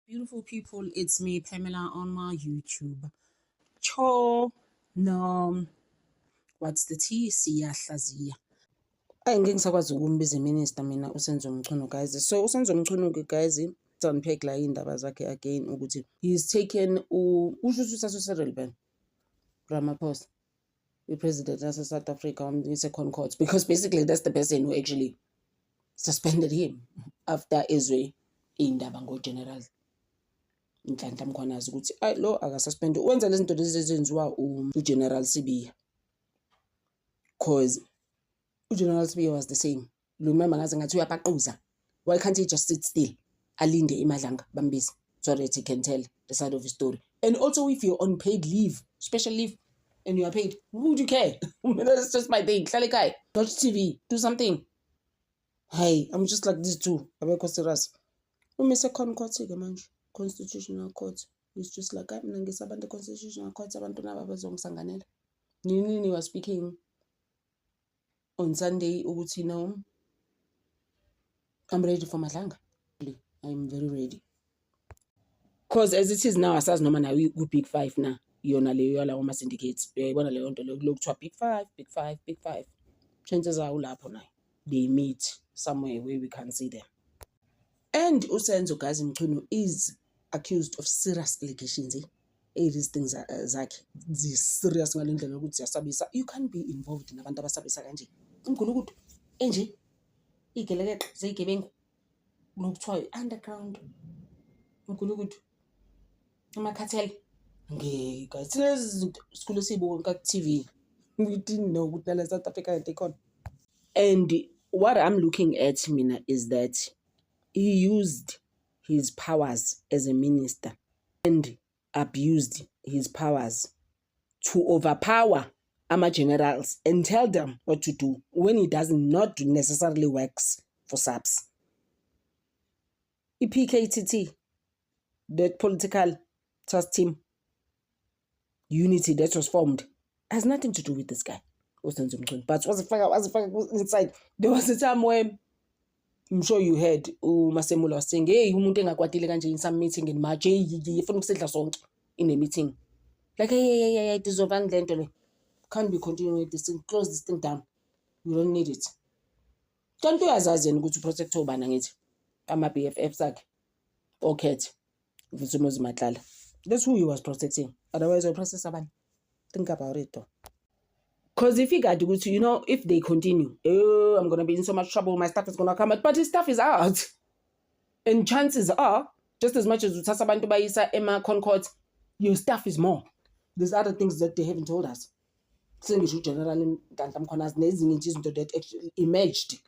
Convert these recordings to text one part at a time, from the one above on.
Beautiful people, it's me, Pamela, on my YouTube. Cho, no, what's the T? Siyahlaziya. Ngeke ngisakwazi ukumbiza iminister mina uSenzo Mchunu, guys. So uSenzo Mchunu, guys, to unpack la indaba zakhe again ukuthi he's taken usho ukuthi relevant Ramaphosa, the president of South Africa on the second court, because basically that's the person who actually suspended him after ezwe indaba ngo-general Nhlanhla Mkhwanazi ukuthi lo akasuspende wenza lezi zinto lezi ezenziwa uGeneral Sibiya, cause uGeneral Sibiya was the same. Remember ngaze ngathi uyapaquza, why can't he just sit still alinde imadlanga bambisi so that he can tell the side of his story? And also, if you're on paid leave, special leave, and you are paid, who would you care? That's just my thing. Hlale ekhaya, watch TV, do something. Hey, I'm just like this too. Abekho serious. Second court ke manje, constitutional court. It's just like mina ngisabante constitutional court abantu naba bazongisanganela. Nini was speaking on Sunday ukuthi I'm ready for Madlanga. I'm very ready. Cause as it is now, asazi noma na ku Big 5 na yona leyo yala wama syndicates. Uyayibona leyo nto lokuthiwa Big 5. Chances are lapho na they meet somewhere where we can see them. And uSenzo Gazi Mchunu is accused of serious allegations. These things zakhe serious ngalendlela ukuthi ziyasabisa. You can't be involved in abantu abasabisa kanje. Umgulukudu enje igelekeqe zeyigebengu lokuthiwa underground. Umgulukudu amakhathela ngeke guys isikole siyibuka ka TV. We didn't know ukuthi la South Africa they con. And what I'm looking at mina is that he used his powers as a minister and abused his powers to overpower generals and tell them what to do when he does not necessarily works for SAPS. PKTT, that political task team unity that was formed, has nothing to do with this guy. But was it inside? There was a time when I'm sure you heard Masemola was saying, hey, umuntu engakwatile kanje in some meeting in March, ifuna ukusedla sonke in a meeting. Like, hey, dissolve le nto le. Can't be continuing with this thing. Close this thing down. You don't need it. Kanti uyazazi yena ukuthi uprotect obana ngithi ama BFF sakhe. Okhethe. Vusimuzi Matlala. That's who he was protecting. Otherwise, I process abani. Think about it though. Because if he got to, if they continue, I'm going to be in so much trouble, my stuff is going to come out. But his stuff is out. And chances are, just as much as Utasabantu Baisa, Emma, Concord, your stuff is more. There's other things that they haven't told us. Generally, that actually emerged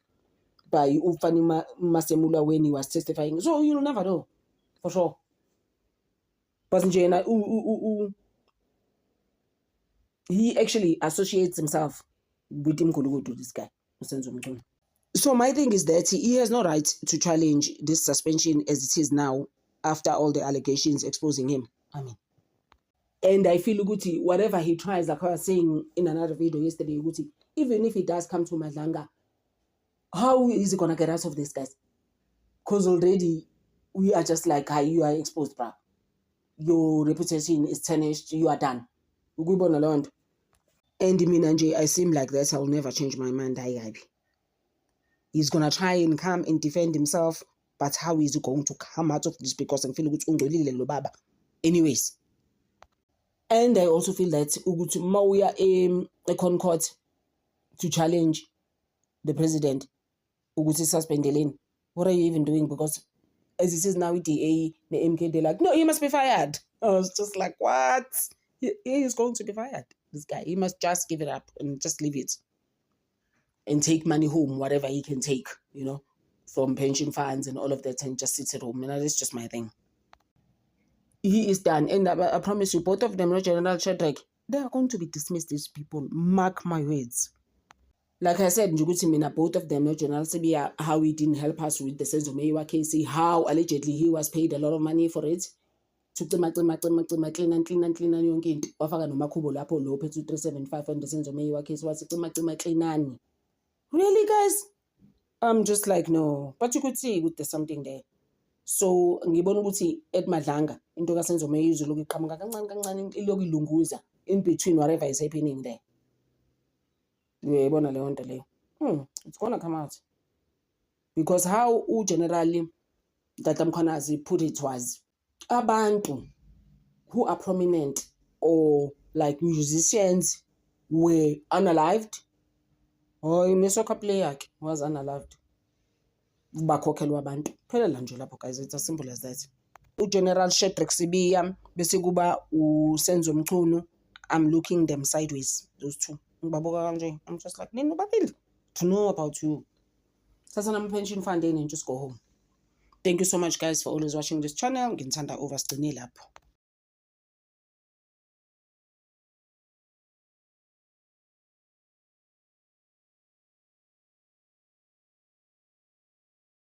by Ufani Masemula when he was testifying. So you'll never know, for sure. He actually associates himself with Mkhulukudu, this guy, Usenzo Mchunu. So my thing is that he has no right to challenge this suspension as it is now after all the allegations exposing him. And I feel Uguti, whatever he tries, like I was saying in another video yesterday, Uguti, even if he does come to Madlanga, how is he going to get out of this, guys? Because already we are just like, you are exposed, bro. Your reputation is tarnished, you are done. And Minanje, I seem like that. I'll never change my mind. He's gonna try and come and defend himself, but how is he going to come out of this? Because I feel good. Anyways, and I also feel that Mawia a Concord to challenge the president. Uguti suspended. What are you even doing? Because as it is now, the MK, they're like, no, he must be fired. I was just like, what? He is going to be fired. This guy, he must just give it up and just leave it and take money home, whatever he can take, from pension funds and all of that, and just sit at home. And that's just my thing. He is done. And I promise you, both of them, General Shadrack, they are going to be dismissed, these people. Mark my words. Like I said, both of them, General Sibiya, how he didn't help us with the Senzo Meyiwa case, how allegedly he was paid a lot of money for it. Clean yonke into wafaka nomakhubo lapho lo phethe 375 on the Senzo Meyiwa case wathi cleanani. Really, guys? I'm just like, no, but you could see there's something there. So ngibona ukuthi eMadlanga into kaSenzo Meyizwe lokhu iqhamuka kancane kancane ilokhu ilunguza in between whatever is happening there. Uyayibona leyo nto leyo. It's gonna come out. Because how generally Tata Mkhwanazi put it was abantu who are prominent or like musicians were unalived. Or ne-soccer player was unalived. Bakhokhelwa abantu. Phelela nje lapho guys, it's as simple as that. General Shedrack Sibiya bese kuba uSenzo Mchunu. I'm looking them sideways, those two. I'm just like, nobody to know about you. Sasa nama pension fund and just go home. Thank you so much guys for always watching this channel. Ngithanda oversigcine lapho.